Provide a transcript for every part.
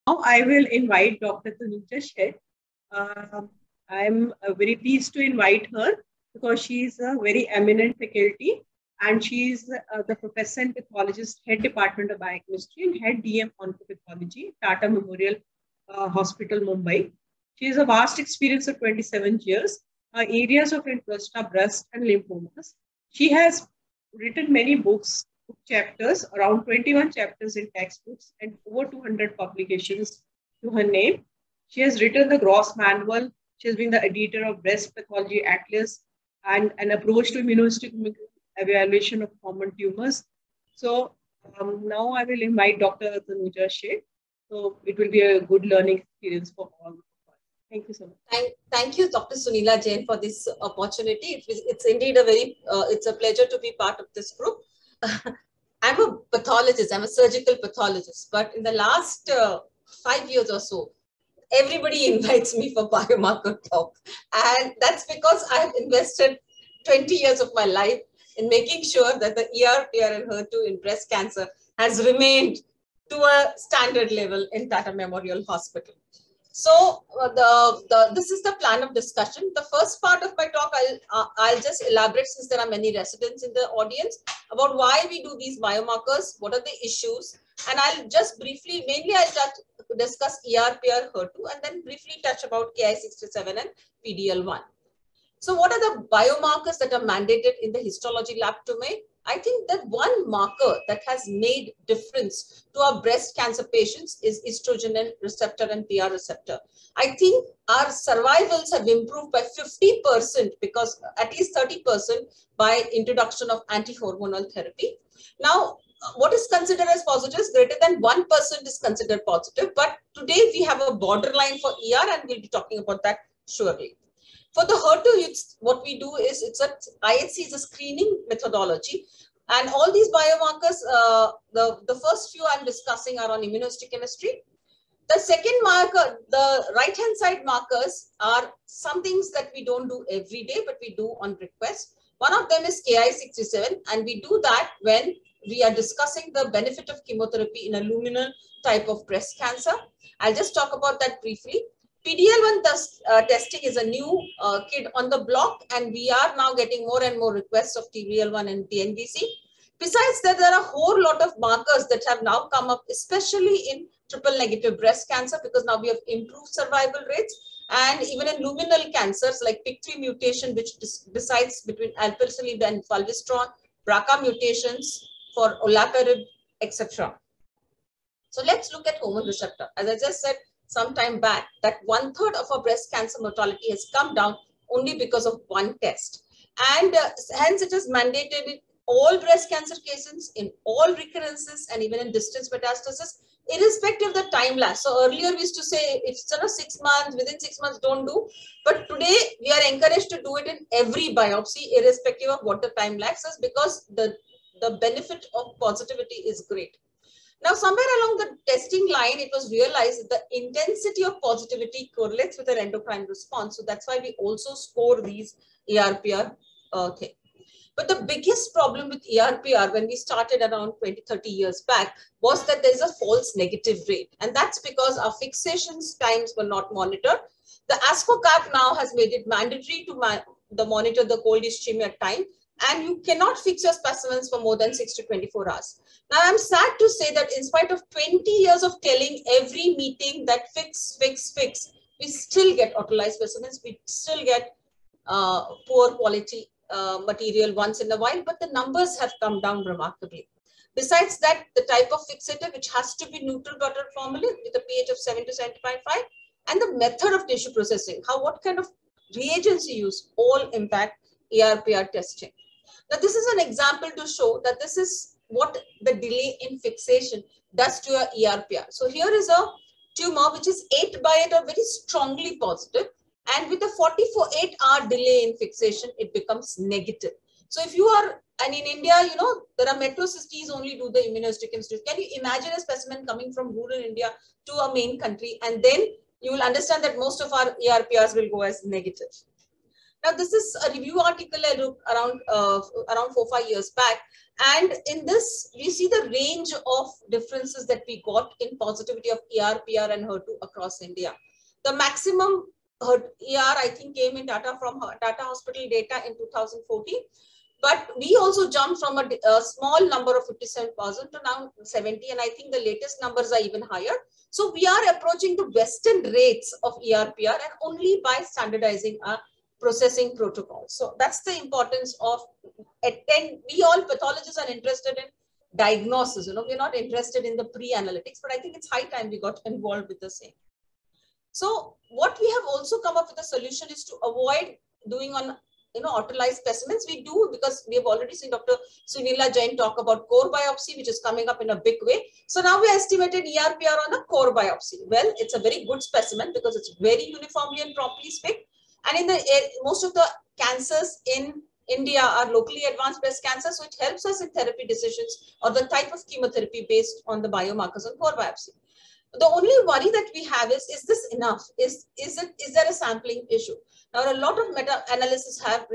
Now I will invite Dr. Tanuja Shet. I'm very pleased to invite her because she is a very eminent faculty and she is the professor and pathologist, head department of biochemistry and head DM oncopathology, Tata Memorial Hospital, Mumbai. She has a vast experience of 27 years. Her areas of interest are breast and lymphomas. She has written many books, book chapters, around 21 chapters in textbooks, and over 200 publications to her name. She has written the Gross Manual. She has been the editor of Breast Pathology Atlas and an approach to immunohistochemistry evaluation of common tumors. So now I will invite Dr. Tanuja Shet. So it will be a good learning experience for all. Thank you so much. Thank you, Dr. Sunila Jain, for this opportunity. It's indeed it's a pleasure to be part of this group. I'm a pathologist, I'm a surgical pathologist, but in the last 5 years or so, everybody invites me for biomarker talk. And that's because I have invested 20 years of my life in making sure that the ER/PR and HER2 in breast cancer has remained to a standard level in Tata Memorial Hospital. So this is the plan of discussion. The first part of my talk, I'll just elaborate, since there are many residents in the audience, about why we do these biomarkers, what are the issues, and I'll just briefly, mainly I'll discuss ER/PR, HER2, and then briefly touch about Ki67 and PDL1. So what are the biomarkers that are mandated in the histology lab domain? I think that one marker that has made difference to our breast cancer patients is estrogen receptor and PR receptor. I think our survivals have improved by 50%, because at least 30% by introduction of anti-hormonal therapy. Now, what is considered as positive is greater than 1% is considered positive, but today we have a borderline for ER and we'll be talking about that surely. For the HER2, what we do is, IHC is a screening methodology, and all these biomarkers, the first few I'm discussing are on immunohistochemistry. The second marker, the right-hand side markers, are some things that we don't do every day, but we do on request. One of them is Ki67, and we do that when we are discussing the benefit of chemotherapy in a luminal type of breast cancer. I'll just talk about that briefly. PDL1 testing is a new kid on the block, and we are now getting more and more requests of PDL1 and TNBC. Besides that, there are a whole lot of markers that have now come up, especially in triple negative breast cancer, because now we have improved survival rates, and even in luminal cancers like PIK3 mutation, which decides between alpelisib and fulvestrant, BRCA mutations for olaparib, etc. So let's look at hormone receptor. As I just said some time back, that 1/3 of our breast cancer mortality has come down only because of one test. And hence it is mandated in all breast cancer cases, in all recurrences, and even in distant metastasis, irrespective of the time lapse. So earlier we used to say, if it's 6 months, within 6 months, don't do. But today we are encouraged to do it in every biopsy, irrespective of what the time lapse is, because the benefit of positivity is great. Now, somewhere along the testing line, it was realized that the intensity of positivity correlates with an endocrine response. So that's why we also score these ER/PR thing. But the biggest problem with ER/PR when we started around 20-30 years back was that there's a false negative rate. And that's because our fixations times were not monitored. The ASCO CAP now has made it mandatory to monitor the cold ischemia time. And you cannot fix your specimens for more than 6 to 24 hours. Now, I'm sad to say that in spite of 20 years of telling every meeting that fix, we still get autolyzed specimens. We still get poor quality material once in a while, but the numbers have come down remarkably. Besides that, the type of fixator, which has to be neutral daughter formalin with a pH of 7 to 7.5, and the method of tissue processing, what kind of reagents you use, all impact ER/PR testing. Now, this is an example to show that this is what the delay in fixation does to your ER/PR. So here is a tumor which is 8/8 or very strongly positive, and with a 48-hour delay in fixation, it becomes negative. So if you are, and in India, there are metro cities only do the immunohistochemistry. Can you imagine a specimen coming from rural India to a main country, and then you will understand that most of our ER/PRs will go as negative. Now, this is a review article I wrote around 4-5 years back. And in this, we see the range of differences that we got in positivity of ER, PR, and HER2 across India. The maximum ER, I think, came in data from Tata Hospital data in 2014. But we also jumped from a small number of 57,000 to now 70. And I think the latest numbers are even higher. So we are approaching the Western rates of ER-PR and only by standardizing our processing protocols. So that's the importance of we all pathologists are interested in diagnosis. We're not interested in the pre-analytics, but I think it's high time we got involved with the same. So what we have also come up with a solution is to avoid doing on autolyzed specimens. We do, because we have already seen Dr. Sunila Jain talk about core biopsy, which is coming up in a big way. So now we estimated ER-PR on a core biopsy. Well, it's a very good specimen because it's very uniformly and properly spicked. And in most of the cancers in India are locally advanced breast cancer. So it helps us in therapy decisions or the type of chemotherapy based on the biomarkers on core biopsy. The only worry that we have is this enough? Is there a sampling issue? Now, a lot of meta-analysis have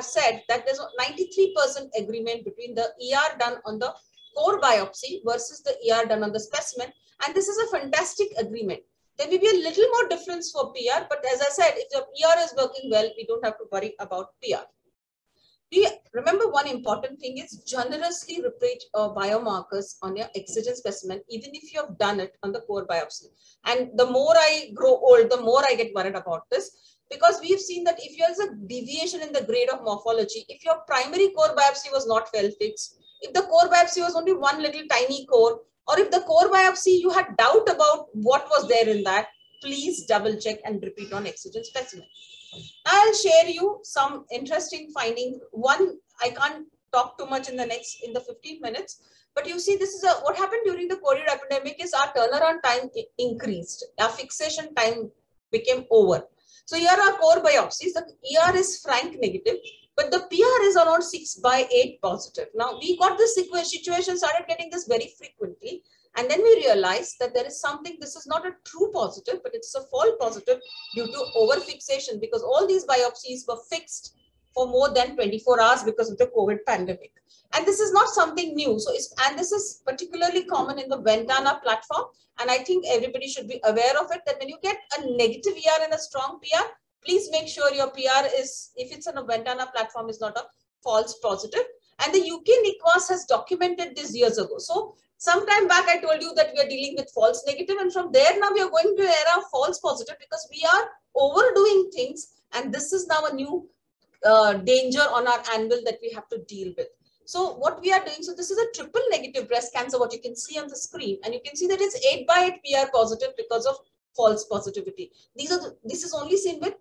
said that there's a 93% agreement between the ER done on the core biopsy versus the ER done on the specimen. And this is a fantastic agreement. There may be a little more difference for PR, but as I said, if the ER is working well, we don't have to worry about PR. We remember one important thing is generously repeat biomarkers on your excision specimen, even if you have done it on the core biopsy. And the more I grow old, the more I get worried about this, because we've seen that if there's a deviation in the grade of morphology, if your primary core biopsy was not well fixed, if the core biopsy was only one little tiny core, or if the core biopsy you had doubt about what was there in that, please double check and repeat on excision specimen. I'll share you some interesting findings. One, I can't talk too much in the 15 minutes, but you see, this is what happened during the COVID epidemic is our turnaround time increased. Our fixation time became over. So here are core biopsies. The ER is frank negative, but the PR is around 6/8 positive. Now we got this situation, started getting this very frequently. And then we realized that there is something, this is not a true positive, but it's a false positive due to overfixation, because all these biopsies were fixed for more than 24 hours because of the COVID pandemic. And this is not something new. So and this is particularly common in the Ventana platform. And I think everybody should be aware of it, that when you get a negative ER and a strong PR, please make sure your PR is, if it's on a Ventana platform, is not a false positive. And the UK NICWAS has documented this years ago. So sometime back, I told you that we are dealing with false negative, and from there now we are going to an era of false positive because we are overdoing things, and this is now a new danger on our anvil that we have to deal with. So what we are doing, so this is a triple negative breast cancer, what you can see on the screen, and you can see that it's 8/8 PR positive because of false positivity. This is only seen with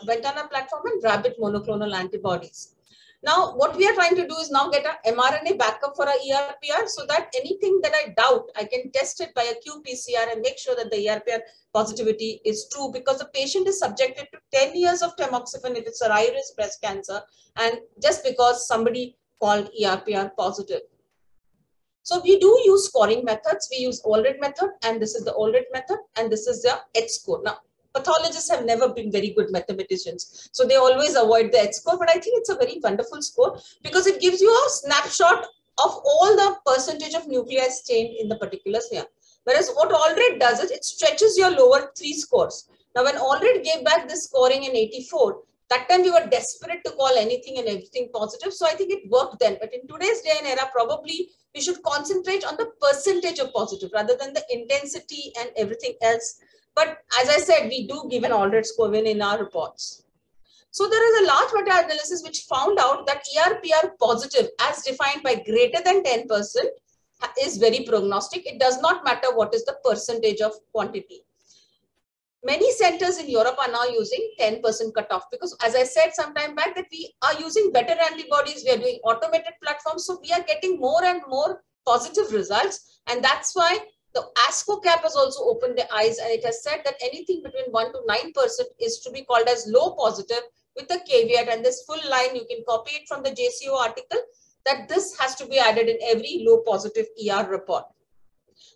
Ventana platform and rabbit monoclonal antibodies. Now, what we are trying to do is now get a mRNA backup for a ER-PR, so that anything that I doubt, I can test it by a qPCR and make sure that the ER-PR positivity is true, because the patient is subjected to 10 years of tamoxifen if it's a high-risk breast cancer, and just because somebody called ER-PR positive. So we do use scoring methods. We use Aldred method, and this is the Aldred method, and this is the H-score. Now, pathologists have never been very good mathematicians, so they always avoid the H-score, but I think it's a very wonderful score because it gives you a snapshot of all the percentage of nuclei stained in the particular sphere. Whereas what Aldred does is it stretches your lower 3 scores. Now, when Aldred gave back this scoring in 84, that time we were desperate to call anything and everything positive, so I think it worked then. But in today's day and era, probably we should concentrate on the percentage of positive rather than the intensity and everything else. But as I said, we do give an Aldred score in our reports. So there is a large meta-analysis which found out that ER-PR positive as defined by greater than 10% is very prognostic. It does not matter what is the percentage of quantity. Many centers in Europe are now using 10% cutoff because, as I said some time back, that we are using better antibodies. We are doing automated platforms. So we are getting more and more positive results. And that's why the ASCO cap has also opened the eyes, and it has said that anything between 1 to 9% is to be called as low positive, with a caveat, and this full line, you can copy it from the JCO article, that this has to be added in every low positive ER report.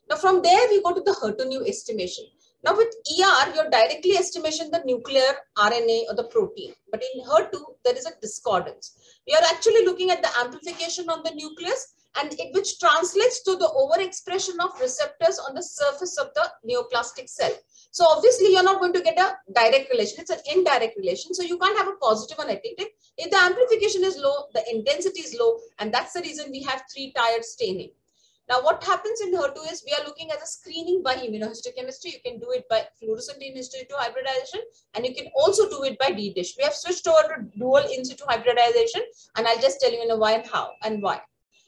Now from there, we go to the HER2 estimation. Now with ER, you're directly estimating the nuclear RNA or the protein. But in HER2, there is a discordance. We are actually looking at the amplification on the nucleus, and which translates to the overexpression of receptors on the surface of the neoplastic cell. So obviously, you're not going to get a direct relation. It's an indirect relation. So you can't have a positive or negative. If the amplification is low, the intensity is low, and that's the reason we have 3-tiered staining. Now, what happens in HER2 is we are looking at a screening by immunohistochemistry. You can do it by fluorescent in situ hybridization, and you can also do it by D-dish. We have switched over to dual in situ hybridization, and I'll just tell you in a while how and why.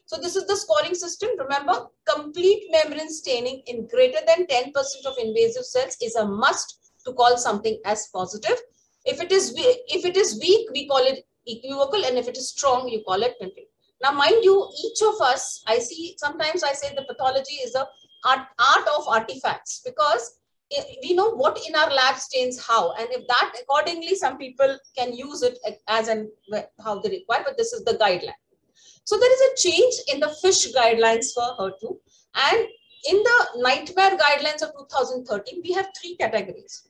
So this is the scoring system. Remember, complete membrane staining in greater than 10% of invasive cells is a must to call something as positive. If it is weak, we call it equivocal, and if it is strong, you call it neutral. Now, mind you, each of us, sometimes I say the pathology is the art of artifacts, because we know what in our lab stains how, and if that accordingly, some people can use it as and how they require, but this is the guideline. So there is a change in the FISH guidelines for HER2, and in the nightmare guidelines of 2013, we have 3 categories.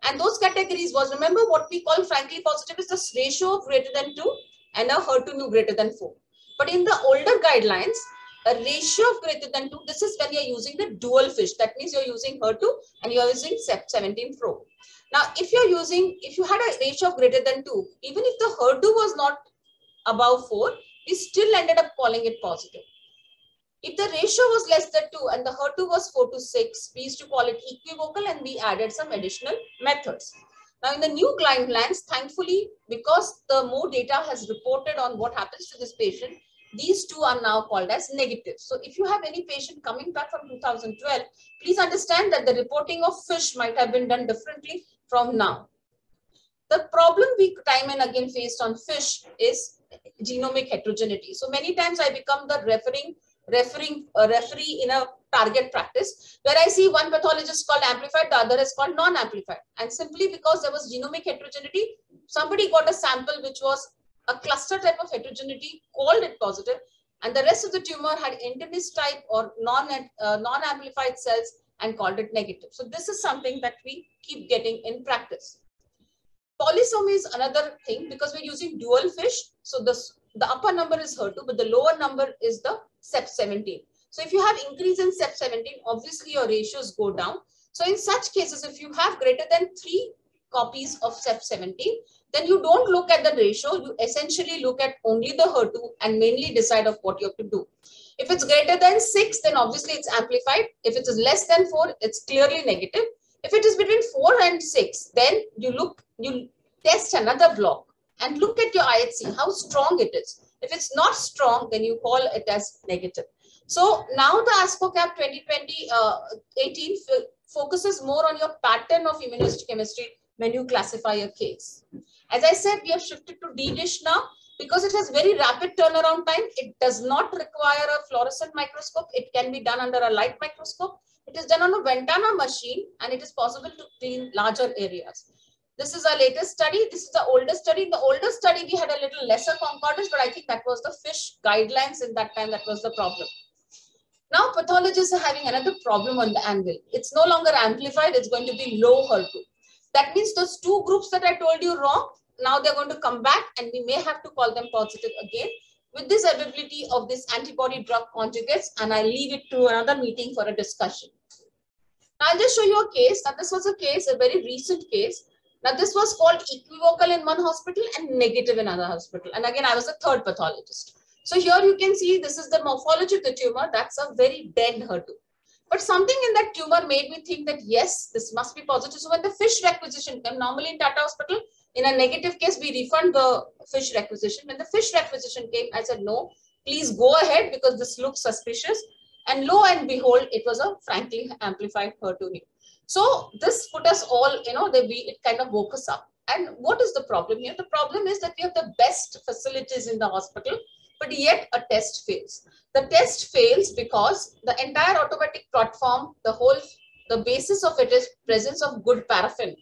And those categories was, remember what we call frankly positive is the ratio of greater than 2 and a HER2 nu greater than 4. But in the older guidelines, a ratio of greater than 2, this is when you're using the dual FISH. That means you're using HER2 and you're using CEP17 probe. Now, if you had a ratio of greater than 2, even if the HER2 was not above 4, we still ended up calling it positive. If the ratio was less than 2 and the HER2 was 4 to 6, we used to call it equivocal, and we added some additional methods. Now, in the new guidelines, thankfully, because the more data has reported on what happens to this patient, these 2 are now called as negative. So if you have any patient coming back from 2012, please understand that the reporting of FISH might have been done differently from now. The problem we time and again faced on FISH is genomic heterogeneity. So many times I become the referee in a target practice where I see one pathologist called amplified, the other is called non-amplified. And simply because there was genomic heterogeneity, somebody got a sample which was a cluster type of heterogeneity, called it positive, and the rest of the tumor had internist type or non-amplified cells and called it negative. So this is something that we keep getting in practice. Polysomy is another thing because we're using dual FISH. So the upper number is HER2, but the lower number is the CEP17. So if you have increase in CEP17, obviously your ratios go down. So in such cases, if you have greater than 3 copies of CEP17, then you don't look at the ratio. You essentially look at only the HER2 and mainly decide of what you have to do. If it's greater than 6, then obviously it's amplified. If it is less than 4, it's clearly negative. If it is between 4 and 6, then you test another block and look at your IHC, how strong it is. If it's not strong, then you call it as negative. So now the ASCO-CAP 2018 focuses more on your pattern of immunohistochemistry when you classify a case. As I said, we have shifted to D-dish now because it has very rapid turnaround time. It does not require a fluorescent microscope. It can be done under a light microscope. It is done on a Ventana machine, and it is possible to clean larger areas. This is our latest study. This is the older study. In the older study, we had a little lesser concordance, but I think that was the FISH guidelines in that time. That was the problem. Now, pathologists are having another problem on the anvil. It's no longer amplified. It's going to be low HER2. That means those 2 groups that I told you wrong, now they're going to come back, and we may have to call them positive again with this availability of this antibody drug conjugates, and I leave it to another meeting for a discussion. Now, I'll just show you a case. Now, this was a case, a very recent case. Now, this was called equivocal in one hospital and negative in another hospital. And again, I was the 3rd pathologist. So here you can see this is the morphology of the tumor. That's a very dead HER2. But something in that tumor made me think that, yes, this must be positive. So when the FISH requisition came, normally in Tata Hospital, in a negative case, we refund the FISH requisition. When the FISH requisition came, I said, no, please go ahead because this looks suspicious. And lo and behold, it was a frankly amplified HER2. So this put us all, it kind of woke us up. And what is the problem here? The problem is that we have the best facilities in the hospital, but yet a test fails. The test fails because the entire automatic platform, the basis of it is presence of good paraffin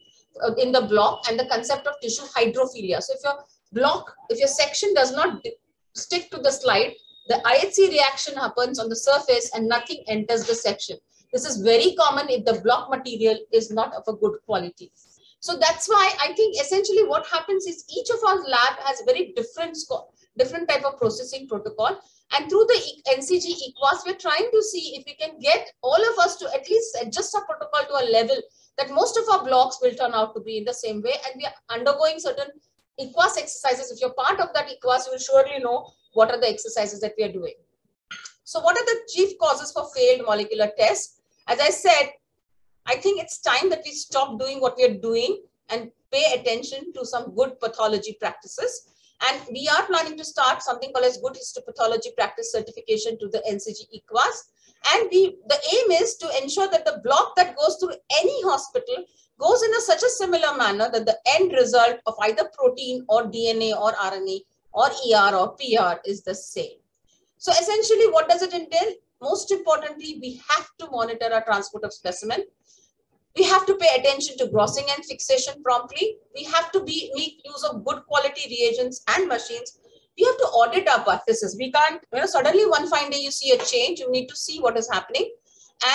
in the block and the concept of tissue hydrophilia. So if your section does not stick to the slide, the IHC reaction happens on the surface and nothing enters the section. This is very common if the block material is not of a good quality. So that's why I think essentially what happens is each of our lab has very different type of processing protocol. And through the NCG EQUAS, we're trying to see if we can get all of us to at least adjust our protocol to a level that most of our blocks will turn out to be in the same way. And we are undergoing certain EQUAS exercises. If you're part of that EQUAS, you will surely know what are the exercises that we are doing. So what are the chief causes for failed molecular tests? As I said, I think it's time that we stop doing what we are doing and pay attention to some good pathology practices. And we are planning to start something called as Good Histopathology Practice Certification to the NCG EQUAS. And the aim is to ensure that the block that goes through any hospital goes in such a similar manner that the end result of either protein or DNA or RNA or ER or PR is the same. So essentially, what does it entail? Most importantly, we have to monitor our transport of specimen. We have to pay attention to grossing and fixation promptly. We have to make use of good quality reagents and machines. We have to audit our practices. We can't, suddenly one fine day you see a change, you need to see what is happening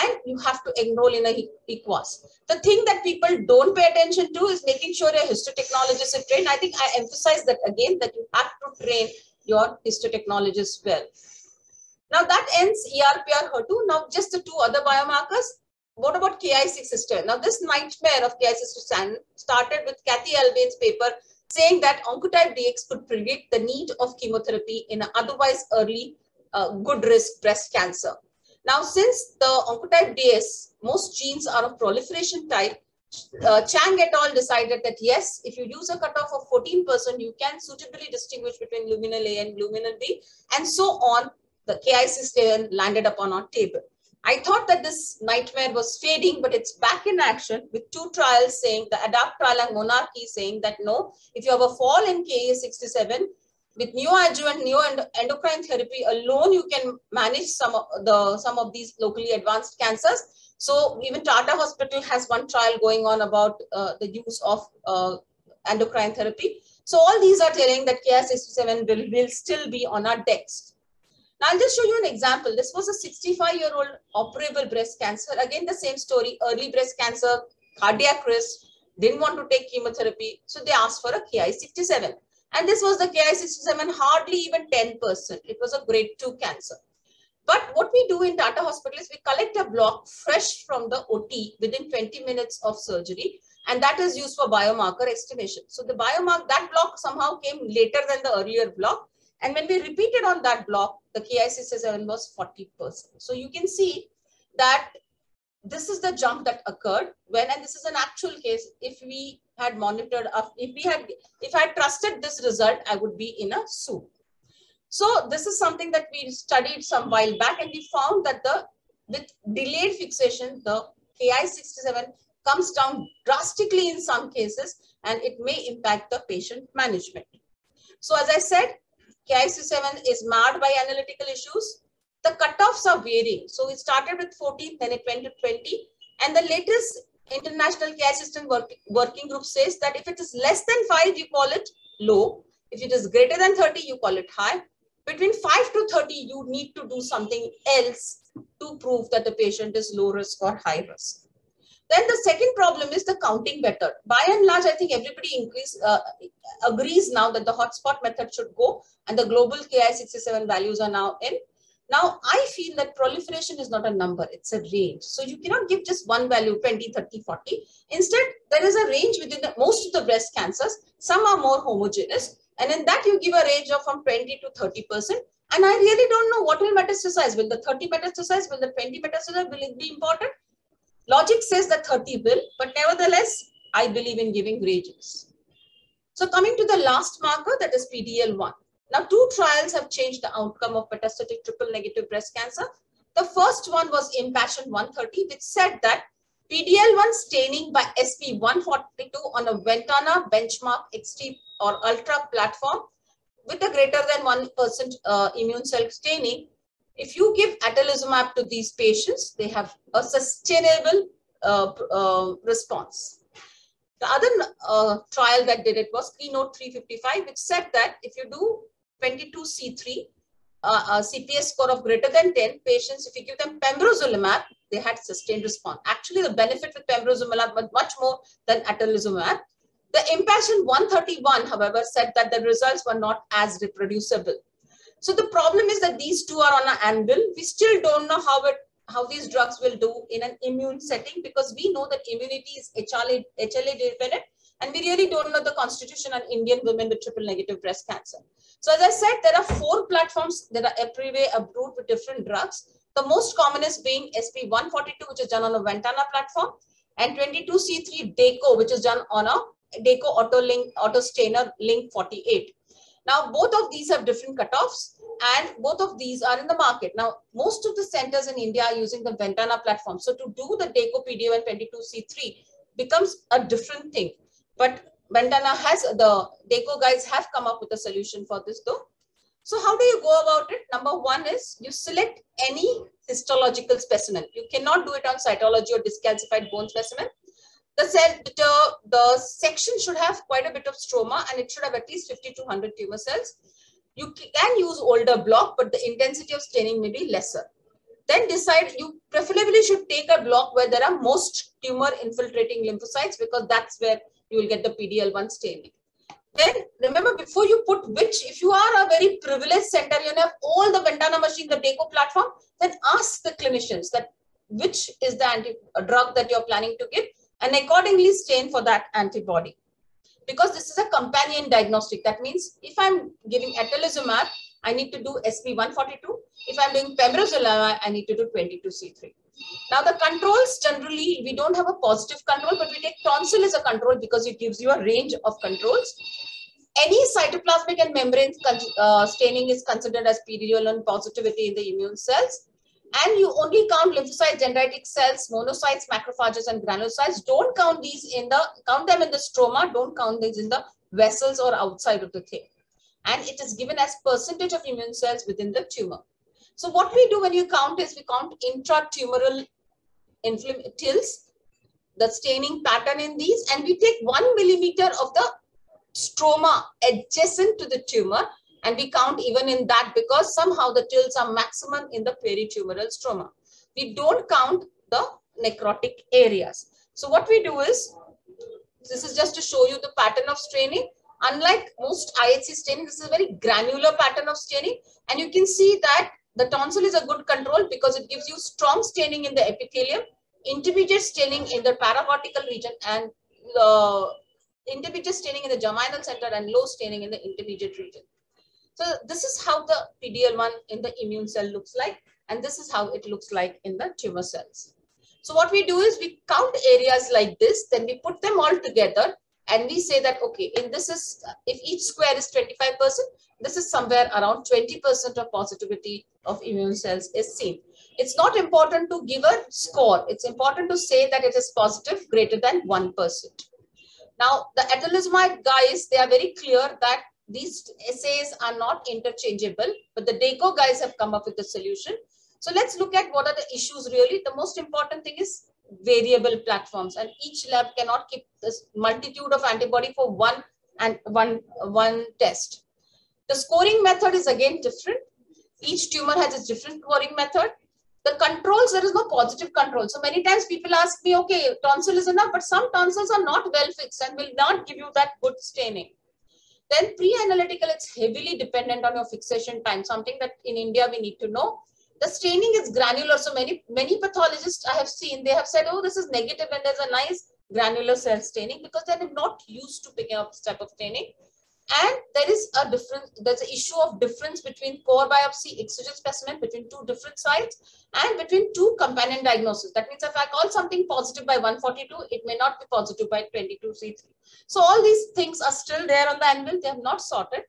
and you have to enroll in a EQUAS. The thing that people don't pay attention to is making sure your histotechnologists are trained. I think I emphasize that again, that you have to train your histotechnologists well. Now that ends ERPR HER2. Now just the two other biomarkers. What about Ki67? Now this nightmare of Ki67 started with Kathy Albane's paper saying that oncotype DX could predict the need of chemotherapy in an otherwise early good risk breast cancer. Now since the oncotype DS, most genes are of proliferation type, Chang et al. Decided that yes, if you use a cutoff of 14%, you can suitably distinguish between luminal A and luminal B, and so on. The Ki67 landed upon our table. I thought that this nightmare was fading, but it's back in action with two trials saying, the ADAPT trial and Monarchy saying that no, if you have a fall in Ki67, with neoadjuvant neoendocrine therapy alone, you can manage some of these locally advanced cancers. So even Tata Hospital has one trial going on about the use of endocrine therapy. So all these are telling that Ki67 will still be on our decks. Now, I'll just show you an example. This was a 65-year-old operable breast cancer. Again, the same story, early breast cancer, cardiac risk, didn't want to take chemotherapy. So they asked for a Ki67. And this was the Ki67, hardly even 10%. It was a grade 2 cancer. But what we do in Tata Hospital is we collect a block fresh from the OT within 20 minutes of surgery. And that is used for biomarker estimation. So the that block somehow came later than the earlier block. And when we repeated on that block, the Ki67 was 40%. So you can see that this is the jump that occurred when, and this is an actual case, if we had monitored, if I had trusted this result, I would be in a soup. So this is something that we studied some while back, and we found that with delayed fixation, the Ki67 comes down drastically in some cases, and it may impact the patient management. So as I said, Ki67 is marred by analytical issues. The cutoffs are varying. So it started with 14, then it went to 20. And the latest International Ki-67 working group says that if it is less than 5, you call it low. If it is greater than 30, you call it high. Between 5 to 30, you need to do something else to prove that the patient is low risk or high risk. Then the second problem is the counting method. By and large, I think everybody agrees now that the hotspot method should go, and the global Ki67 values are now in. Now, I feel that proliferation is not a number, it's a range. So you cannot give just one value, 20, 30, 40. Instead, there is a range within most of the breast cancers. Some are more homogeneous. And in that, you give a range of from 20 to 30%. And I really don't know what will metastasize. Will the 30 metastasize? Will the 20 metastasize? Will it be important? Logic says that 30 will, but nevertheless, I believe in giving ranges. So coming to the last marker, that is PDL1. Now, 2 trials have changed the outcome of metastatic triple-negative breast cancer. The first one was Impassion 130, which said that PDL1 staining by SP142 on a Ventana benchmark XT or Ultra platform with a greater than 1% immune cell staining. If you give atezolizumab to these patients, they have a sustainable response. The other trial that did it was Keynote 355, which said that if you do 22C3 a CPS score of greater than 10, patients, if you give them pembrolizumab, they had sustained response. Actually, the benefit with pembrolizumab was much more than atezolizumab. The Impassion 131, however, said that the results were not as reproducible. So the problem is that these two are on an anvil. We still don't know how these drugs will do in an immune setting, because we know that immunity is HLA dependent, and we really don't know the constitution on Indian women with triple negative breast cancer. So as I said, there are 4 platforms that are approved with different drugs. The most common is being SP142, which is done on a Ventana platform, and 22C3 DACO, which is done on a DACO auto stainer link 48. Now, both of these have different cutoffs, and both of these are in the market. Now, most of the centers in India are using the Ventana platform. So to do the DACO PDL1 22C3 becomes a different thing. But Ventana has, the DACO guys have come up with a solution for this though. So how do you go about it? Number one is you select any histological specimen. You cannot do it on cytology or discalcified bone specimen. The section should have quite a bit of stroma, and it should have at least 50 to 100 tumor cells. You can use older block, but the intensity of staining may be lesser. Then decide, you preferably should take a block where there are most tumor infiltrating lymphocytes, because that's where you will get the PDL1 staining. Then remember, before you put which, if you are a very privileged center, you have all the Ventana machine, the DACO platform, then ask the clinicians that which is the drug that you're planning to give, and accordingly stain for that antibody. Because this is a companion diagnostic. That means if I'm giving atezolizumab, I need to do SP142. If I'm doing pembrolizumab, I need to do 22C3. Now the controls, generally, we don't have a positive control, but we take tonsil as a control because it gives you a range of controls. Any cytoplasmic and membrane staining is considered as PDL1 positivity in the immune cells. And you only count lymphocytes, dendritic cells, monocytes, macrophages, and granulocytes. Don't count these count them in the stroma. Don't count these in the vessels or outside of the thing. And it is given as percentage of immune cells within the tumor. So what we do when you count is we count intratumoral TILs, the staining pattern in these, and we take 1 millimeter of the stroma adjacent to the tumor, and we count even in that, because somehow the TILs are maximum in the peritumoral stroma. We don't count the necrotic areas. So what we do is, this is just to show you the pattern of staining. Unlike most IHC staining, this is a very granular pattern of staining, and you can see that the tonsil is a good control because it gives you strong staining in the epithelium, intermediate staining in the paracortical region, and intermediate staining in the germinal center, and low staining in the intermediate region. So this is how the PDL1 in the immune cell looks like, and this is how it looks like in the tumor cells. So what we do is we count areas like this, then we put them all together, and we say that, okay, in this is, if each square is 25%, this is somewhere around 20% of positivity of immune cells is seen. It's not important to give a score. It's important to say that it is positive greater than 1%. Now, the atezolizumab guys, they are very clear that these assays are not interchangeable, but the DACO guys have come up with a solution. So let's look at what are the issues really. The most important thing is variable platforms, and each lab cannot keep this multitude of antibody for one test. The scoring method is again different. Each tumor has a different scoring method. The controls, there is no positive control. So many times people ask me, okay, tonsil is enough, but some tonsils are not well fixed and will not give you that good staining. Then pre-analytical, it's heavily dependent on your fixation time, something that in India we need to know. The staining is granular. So many pathologists I have seen, they have said, oh, this is negative, and there's a nice granular cell staining, because they're not used to picking up this type of staining. And there is a difference, there's an issue of difference between core biopsy, exogenous specimen, between two different sites, and between two companion diagnoses. That means if I call something positive by 142, it may not be positive by 22C3. So all these things are still there on the anvil, they have not sorted.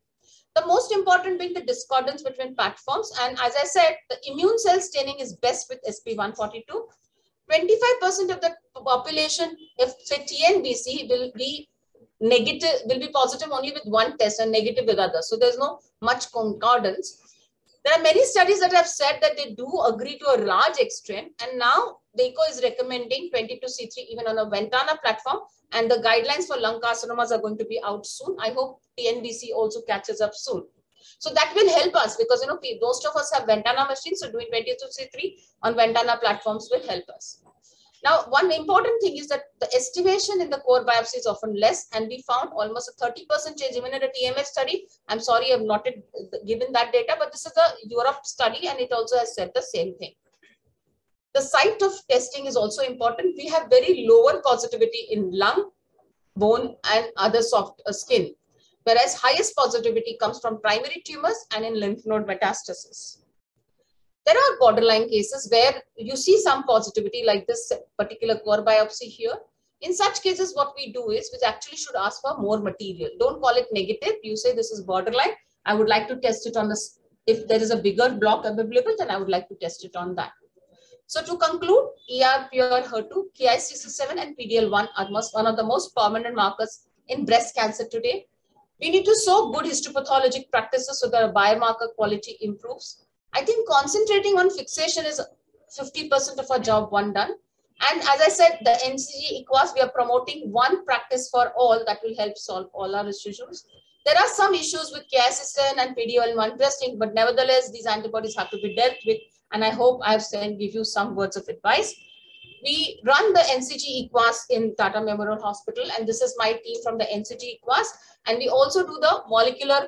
The most important being the discordance between platforms. And as I said, the immune cell staining is best with SP142. 25% of the population, if say TNBC, will be negative, will be positive only with one test and negative with others. So there's no much concordance. There are many studies that have said that they do agree to a large extent, and now DACO is recommending 22C3 even on a Ventana platform, and the guidelines for lung carcinomas are going to be out soon. I hope TNBC also catches up soon. So that will help us because, most of us have Ventana machines. So doing 23 on Ventana platforms will help us. Now, one important thing is that the estimation in the core biopsy is often less, and we found almost a 30% change even in a TMS study. I'm sorry, I've not given that data, but this is a Europe study and it also has said the same thing. The site of testing is also important. We have very lower positivity in lung, bone, and other soft skin, whereas highest positivity comes from primary tumors and in lymph node metastasis. There are borderline cases where you see some positivity like this particular core biopsy here. In such cases, what we do is we actually should ask for more material. Don't call it negative. You say this is borderline. I would like to test it on this. If there is a bigger block available, then I would like to test it on that. So to conclude, ER, pure HER2, Ki67 and PDL1 are one of the most prominent markers in breast cancer today. We need to show good histopathologic practices so that biomarker quality improves. I think concentrating on fixation is 50% of our job one done. And as I said, the NCG EQUAS, we are promoting one practice for all that will help solve all our issues. There are some issues with Ki67 and Pdl1 testing, but nevertheless, these antibodies have to be dealt with. And I hope I've give you some words of advice. We run the NCG EQUAS in Tata Memorial Hospital, and this is my team from the NCG EQUAS. And we also do the molecular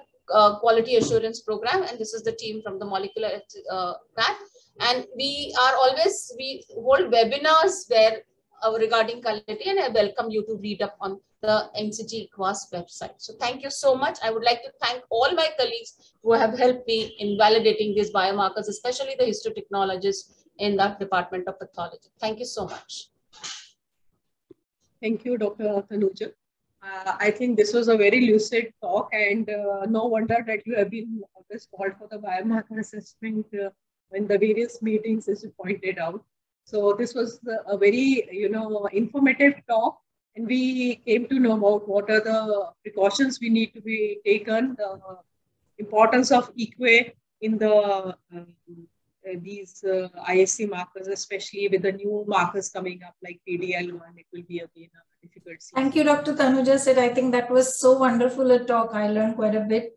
quality assurance program, and this is the team from the molecular that. And we hold webinars where regarding quality, and I welcome you to read up on the NCG EQUAS website. So thank you so much. I would like to thank all my colleagues who have helped me in validating these biomarkers, especially the histotechnologists in that department of pathology. Thank you so much. Thank you, Dr. Tanuja. I think this was a very lucid talk, and no wonder that you have been always called for the biomarker assessment in the various meetings, as you pointed out. So this was a very, informative talk, and we came to know about what are the precautions we need to be taken, the importance of EQA in the these ISC markers, especially with the new markers coming up like PDL1. It will be again a difficult. Thank you, Dr. Tanuja said. I think that was so wonderful a talk. I learned quite a bit,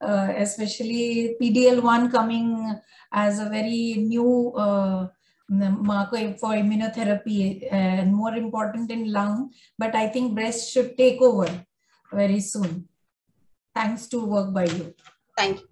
especially PDL1 coming as a very new marker for immunotherapy and more important in lung, but I think breast should take over very soon. Thanks to work by you. Thank you.